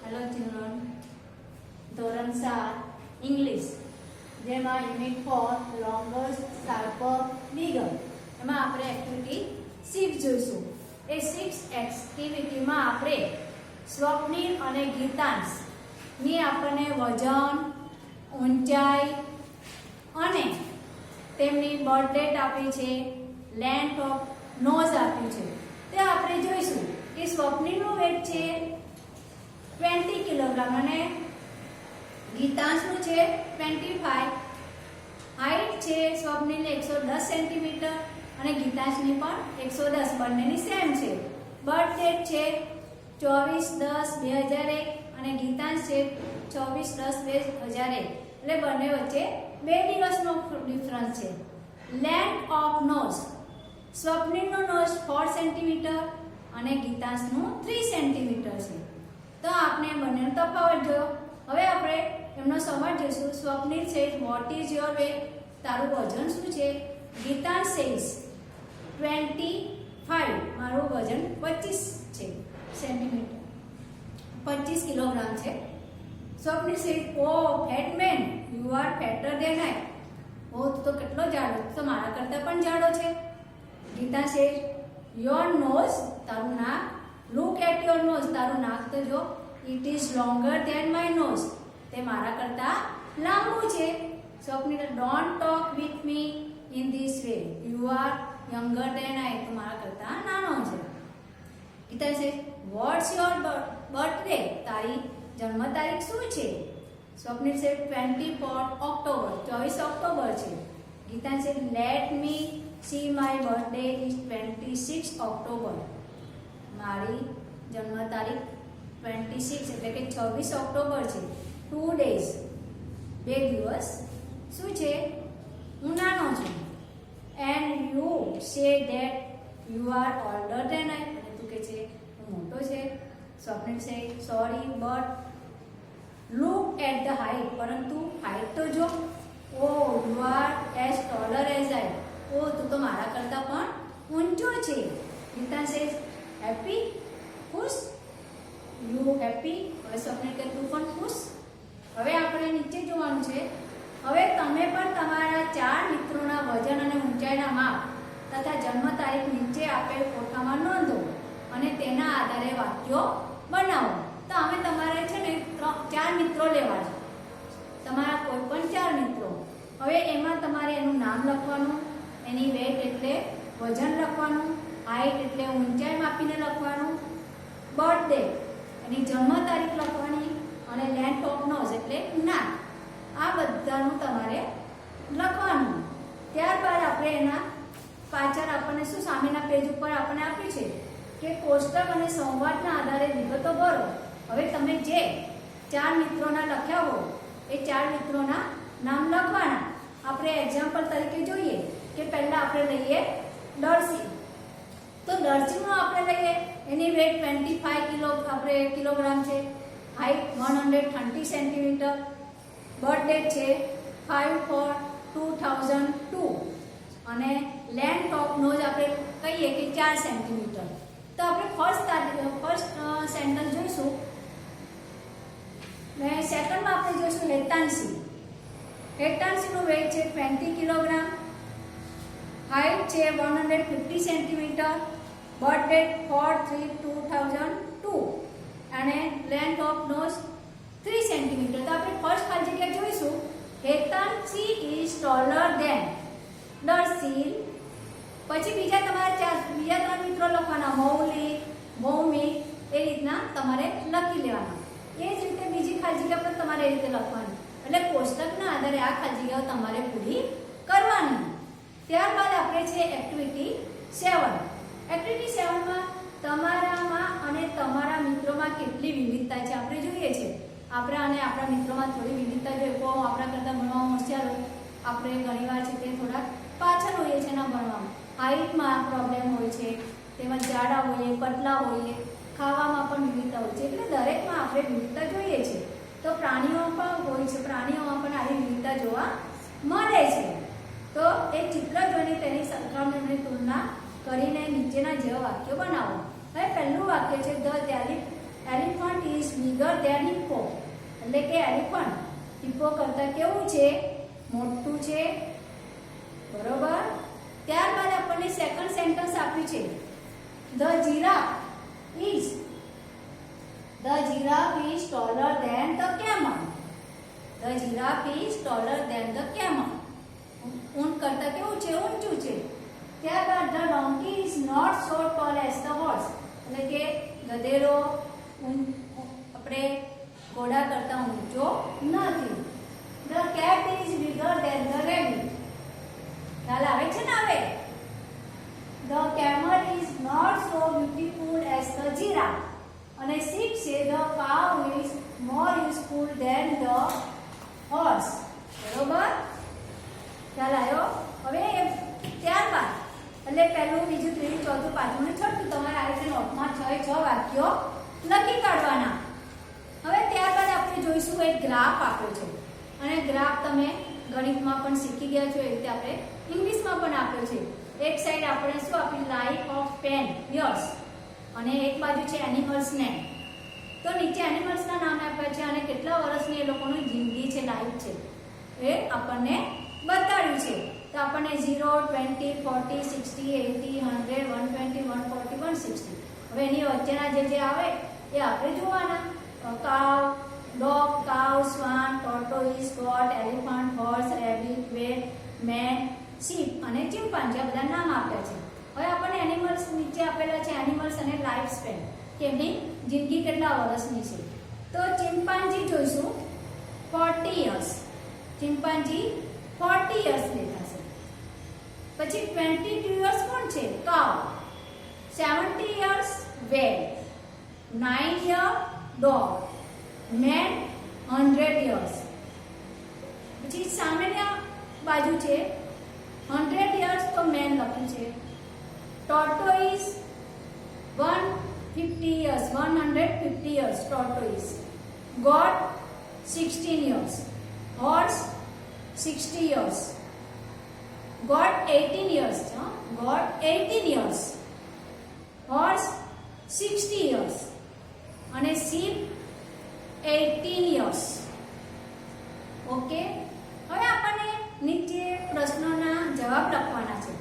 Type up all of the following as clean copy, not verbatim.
Hello children, ધોરણ 7 English જેમાં unit 4 longer sharper bigger એમાં આપણે એક્ટિવિટી 6 જોઈશું. એ 6 એક્ટિવિટીમાં આપણે સ્વપ્નિલ અને ગીતાંશ ની આપણને વજન, ઊંચાઈ અને તેમની બર્થ ડેટ આપી છે, લેન્થ ઓફ નોઝ આપ્યું છે. તે આપણે જોઈશું કે સ્વપ્નિલનું વેટ છે 20 કિલોગ્રામ અને ગીતાંશનું છે 25. હાઈટ છે સ્વપ્નિલની 110 સેન્ટીમીટર અને ગીતાંશની પણ 110, બંનેની સેમ છે. બર્થ ડેટ છે 24/10/2001 અને ગીતાંશ છે 24/10/2001, એટલે બંને વચ્ચે 2 દિવસનો ડિફરન્સ છે. લેન્થ ઓફ નોઝ, સ્વપ્નિલનો નોઝ 4 સેન્ટીમીટર અને ગીતાંશનું 3 સેન્ટીમીટર છે. તો આપણે બંનેનો તફાવત જોયો. હવે આપણે એમનો સંવાદ જોઈશું. સ્વપ્નિલ છે વોટ ઇઝ યોર વેટ, તારું વજન શું છે? ગીતાંશ સેઝ 25, મારું વજન 25 છે સેન્ટીમીટર, 25 કિલોગ્રામ છે. Swapnil says oh fat man, you are fatter than I, oh તું તો કેટલો જાડો, તો મારા કરતાં પણ જાડો છે. ગીતાંશ સેઝ યોર નોઝ, તારું નાક, લુક એટ યોર નોઝ, તારું નાક તો જો, it is longer than my nose, તે મારા કરતાં લાંબુ છે. Swapnil don't talk with me in this way, you are younger than I, તો મારા કરતાં નાનો છે. Geetansh says what's your birthday, તારી જન્મ તારીખ શું છે? સ્વપ્નિલ સેઝ 24 ઓક્ટોબર, 24 ઓક્ટોબર છે. Geetansh says let me see my birthday is 26 October, મારી જન્મ તારીખ 26 એટલે કે 26 ઓક્ટોબર છે. 2 days, 2 દિવસ શું છે? હું નાનો છું. And you say that you are older than I, અને તું કે છે હું મોટો છે. Swapnil say sorry but look at the height, પરંતુ હાઈટ તો જો, oh you are as taller as I, oh તું તો મારા કરતાં પણ ઊંચો છે. ગીતાંશ સેઝ હેપી, ખુશ, યુ હેપી, હવે સ્વપ્નિલ કે તું પણ ખુશ. હવે આપણે નીચે જોવાનું છે. હવે તમે પણ તમારા 4 મિત્રોના વજન અને ઊંચાઈના માપ તથા જન્મ તારીખ નીચે આપેલ કોઠામાં નોંધો અને તેના આધારે વાક્યો બનાવો. તો અમે તમારે છે ને 4 મિત્રો લેવા છે, તમારા કોઈ પણ 4 મિત્રો. હવે એમાં તમારે એનું નામ લખવાનું, એની વેટ એટલે વજન લખવાનું, હાઈટ એટલે ઊંચાઈ માપીને લખવાનું, બર્થડે એની જન્મ તારીખ લખવાની અને લેન્થ ઓફ નોઝ એટલે નાક, આ બધાનું તમારે લખવાનું. ત્યારબાદ આપણે એના પાછળ આપણને શું સામેના પેજ ઉપર આપણને આપ્યું છે કે કોષ્ટક અને સંવાદના આધારે વિગતો ભરો. હવે તમે જે 4 મિત્રોના લખ્યા હો એ 4 મિત્રોના નામ લખવાના. આપણે એક્ઝામ્પલ તરીકે જોઈએ કે પહેલા આપણે લઈએ ડર્સી. તો ડર્સીનું આપણે લઈએ, એની વેટ 25 કિલોગ્રામ છે, હાઈટ 130 સેન્ટીમીટર, બર્થ ડેટ છે 5/4/2002 અને લેન્થ ઓફ નોઝ આપણે કહીએ કે 4 સેન્ટીમીટર. તો આપણે ફર્સ્ટ સેન્ટેન્સ જોઈશું ને સેકન્ડમાં આપણે જોઈશું હેતાંશી. હેતાંશીનું વેટ છે 20 કિલોગ્રામ, હાઈટ છે 150 સેન્ટીમીટર, બર્થ ડેટ 4/3/2002 અને લેન્થ ઓફ નોઝ 3 સેન્ટીમીટર. તો આપણે ફર્સ્ટ ખાલી જગ્યા જોઈશું હેતાંશી ઇઝ ટોલર ધેન ડર્સી. પછી બીજા 3 મિત્રો લખવાના, મૌલિક, ભૌમિક, એ રીતના તમારે લખી લેવાના. એ જ રીતે બીજી ખાલી જગ્યા પણ તમારે એ રીતે લખવાની, એટલે કોષ્ટકના આધારે આ ખાલી જગ્યાઓ તમારે પૂરી કરવાની. ત્યારબાદ આપણે છે એક્ટિવિટી 7. એક્ટિવિટી 7માં તમારામાં અને તમારા મિત્રોમાં કેટલી વિવિધતા છે આપણે જોઈએ છે. આપણા અને આપણા મિત્રોમાં થોડી વિવિધતા જોઈએ. કોઈ આપણા કરતાં ભણવામાં હોશિયાર હોય, આપણે ઘણીવાર છે તે થોડા પાછળ હોઈએ છીએ એના ભણવામાં. હાઈટમાં પ્રોબ્લેમ હોય છે, તેમજ જાડા હોઈએ, પતલા હોઈએ, ખાવામાં પણ વિવિધતા હોય છે. એટલે દરેકમાં આપણે વિવિધતા જોઈએ છે. તો પ્રાણીઓમાં પણ હોય છે, પ્રાણીઓમાં પણ આવી વિવિધતા જોવા મળે છે. તો એ ચિત્ર જોઈને તેની સરખામણી તુલના કરીને નીચેના જેવા વાક્યો બનાવો. હવે પહેલું વાક્ય છે the elephant is bigger than hippo. એટલે કે એલિફન્ટ હિપ્પો કરતા કેવું છે? મોટું છે. બરોબર. ત્યારબાદ આપણને સેકન્ડ સેન્ટેન્સ આપ્યું છે. The giraffe is taller than the camel. The giraffe is taller than the camel. ઊંટ કરતા કેવું છે? ઊંચું છે. ત્યારબાદ the donkey is not so tall as the horse. એટલે કે ગધેડો આપણે ઘોડા કરતા ઊંચો નથી. The cat is bigger than the rabbit. ખ્યાલ આવે છે ને હવે? The camel is not so beautiful as the giraffe. અને 6 છે the cow is more useful than the horse. બરોબર? ખ્યાલ આવ્યો? હવે ત્યારબાદ એટલે પહેલું, બીજું, ત્રીજું, ચોથું, પાંચમું અને છઠ્ઠું તમારે આ રીતે નોટમાં 6 વાક્યો લખી કાઢવાના. હવે ત્યારબાદ આપણે જોઈશું એક ગ્રાફ આપ્યો છે અને ગ્રાફ તમે ગણિતમાં પણ શીખી ગયા છો, એ રીતે આપણે ઇંગ્લિશમાં પણ આપ્યો છે. એક સાઈડ આપણે શું આપ્યું? લાઈફ ઓફ 10 years અને એક બાજુ છે એનિમલ્સ ને. તો નીચે એનિમલ્સના નામ આપ્યા છે અને કેટલા વર્ષની એ લોકોની જિંદગી છે, લાઈફ છે, એ આપણને બતાડ્યું છે. તો આપણને 0, 20, 40, 60, 80, 100, 120, 140, 160. હવે એની વચ્ચેના જે આવે એ આપણે જોવાના. Cow, dog, cow, swan, tortoise, goat, elephant, horse, rabbit, vet, man, sheep અને ચિમ્પાન્જી, આ બધા નામ આપ્યા છે. હવે આપણને એનિમલ્સ નીચે આપેલા છે, એનિમલ્સ અને લાઈફ સ્પેન, કે એમની જિંદગી કેટલા વર્ષની છે. તો ચિમ્પાન્જી જોઈશું 40 years. ચિમ્પાન્જી 40 years દેખાશે. પછી 22 years કોણ છે? Cow. 70 years well. 9 year dog. Man 100 years. પછી સામાન્ય બાજુ છે 100 years તો મેન લખ્યું છે. Tortoise 150 years, 150 years tortoise. Goat 16 years. Horse 60 years. Goat 18 years. Goat 18 years. Horse 60 years. અને sheep 18 years. ઓકે. હવે આપણને નીચે પ્રશ્નોના જવાબ લખવાના છે.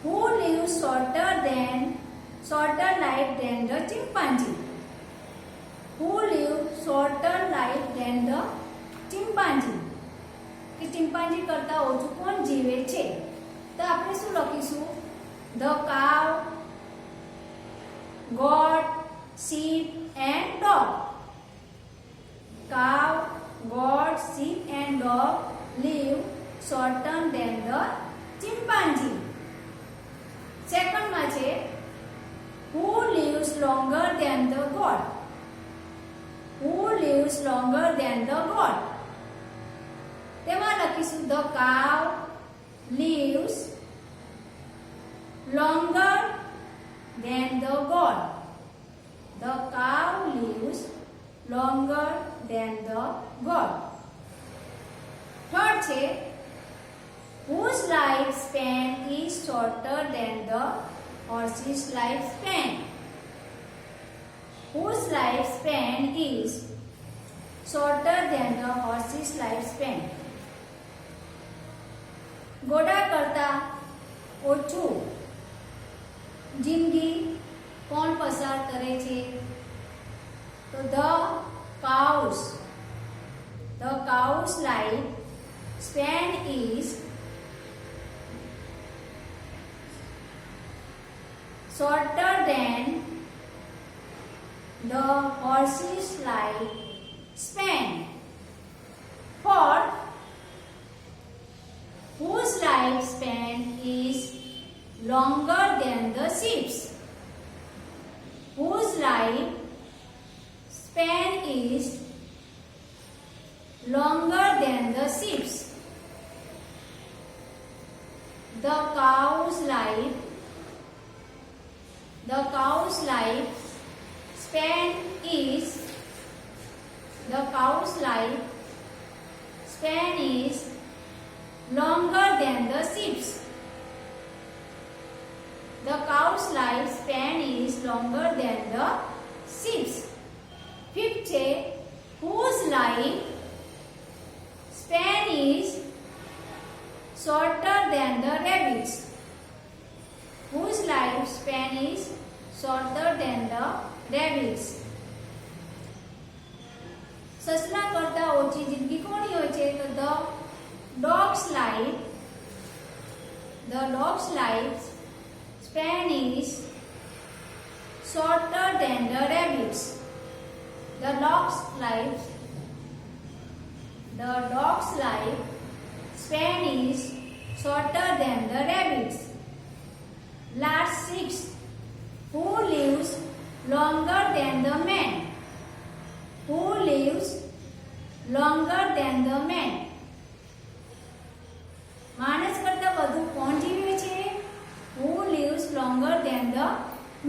Who lives shorter life than the chimpanzee? Who lives shorter life than the chimpanzee? કે chimpanzee કરતા ઓછું કોણ જીવે છે? તો આપણે શું લખીશું? The cow, goat, sheep and dog. Cow, goat, sheep and dog live shorter than the chimpanzee. Second માં છે who lives longer than the goat? Who lives longer than the goat? તેમાં લખીશું the cow lives longer than the goat. The cow lives longer than the goat. Third છે whose lifespan is shorter than the horse's lifespan? Whose lifespan is shorter than the horse's lifespan? ઘોડા કરતા ઓછું જિંદગી કોણ પસાર કરે છે? તો the cows life span is shorter than the horse's life span. Fourth, whose lifespan is longer than the sheep's? Whose life span is longer than the sheep's? The cow's life span is longer than the sheep's. The cow's lifespan is longer than the sheep's. Fifth છે સસલા કરતા ઓછી જિંદગી કોની હોય છે? તો the dogs life span is shorter than the rabbits. The dog's life span is shorter than the rabbits. Last 6. Who lives longer than the man? Who lives longer than the man? માણસ કરતા વધુ કોણ જીવે છે? Who lives longer than the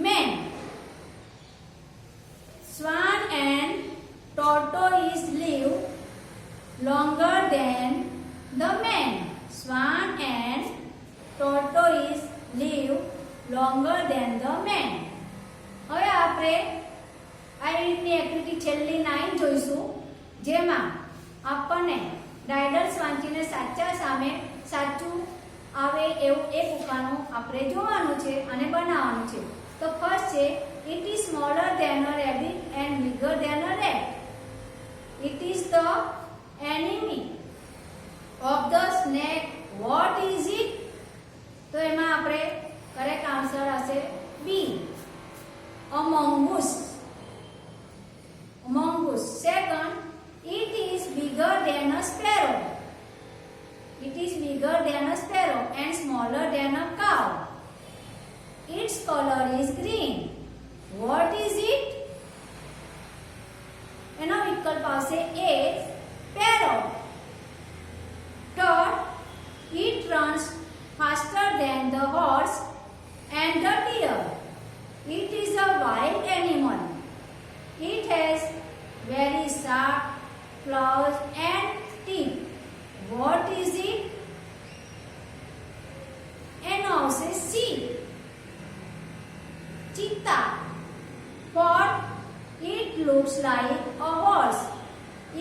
man? Swan and tortoise live longer than the man. Swan and tortoise live longer than the man. હવે આપણે આ રીતની એક્ટિવિટી છેલ્લી 9 જોઈશું, જેમાં આપણને રાઇડર્સ વાંચીને સાચા સામે સાચું આવે એવું એક ઉકાનું આપણે જોવાનું છે અને બનાવવાનું છે. તો ફર્સ્ટ છે, it is smaller than a rabbit and bigger than a rat. It is the enemy of the snake. What is it? તો એમાં આપણે કરેક્ટ આન્સર હશે B, a mongoose. Second, it is bigger than a sparrow. It is bigger than a sparrow and smaller than a cow. Its color is green. What is it? એનો વિકલ્પ આવશે A, parrot. Third, it runs faster than the horse and the deer. It is a wild animal. It has very sharp claws and teeth. What is it? એનો આવશે C, cheetah. Fourth, it looks like a horse.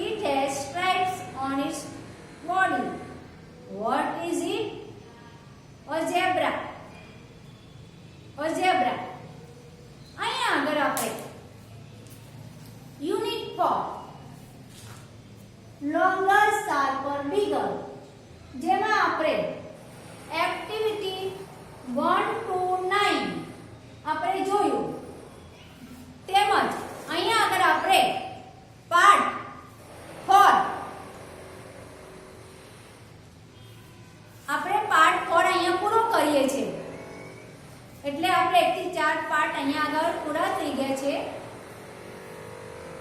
It has stripes on its body. What is it? A zebra. અહીંયા આગળ આપણે unit 4 longer, sharper, bigger, જેમાં આપણે activity 1 to 9 આપણે જોયું, તેમજ અહીંયા આગળ આપણે પાર્ટ 4 અહીંયા પૂરો કરીએ છીએ. એટલે આપણે 1 થી 4 પાર્ટ અહીંયા આગળ પૂરા થઈ ગયા છે.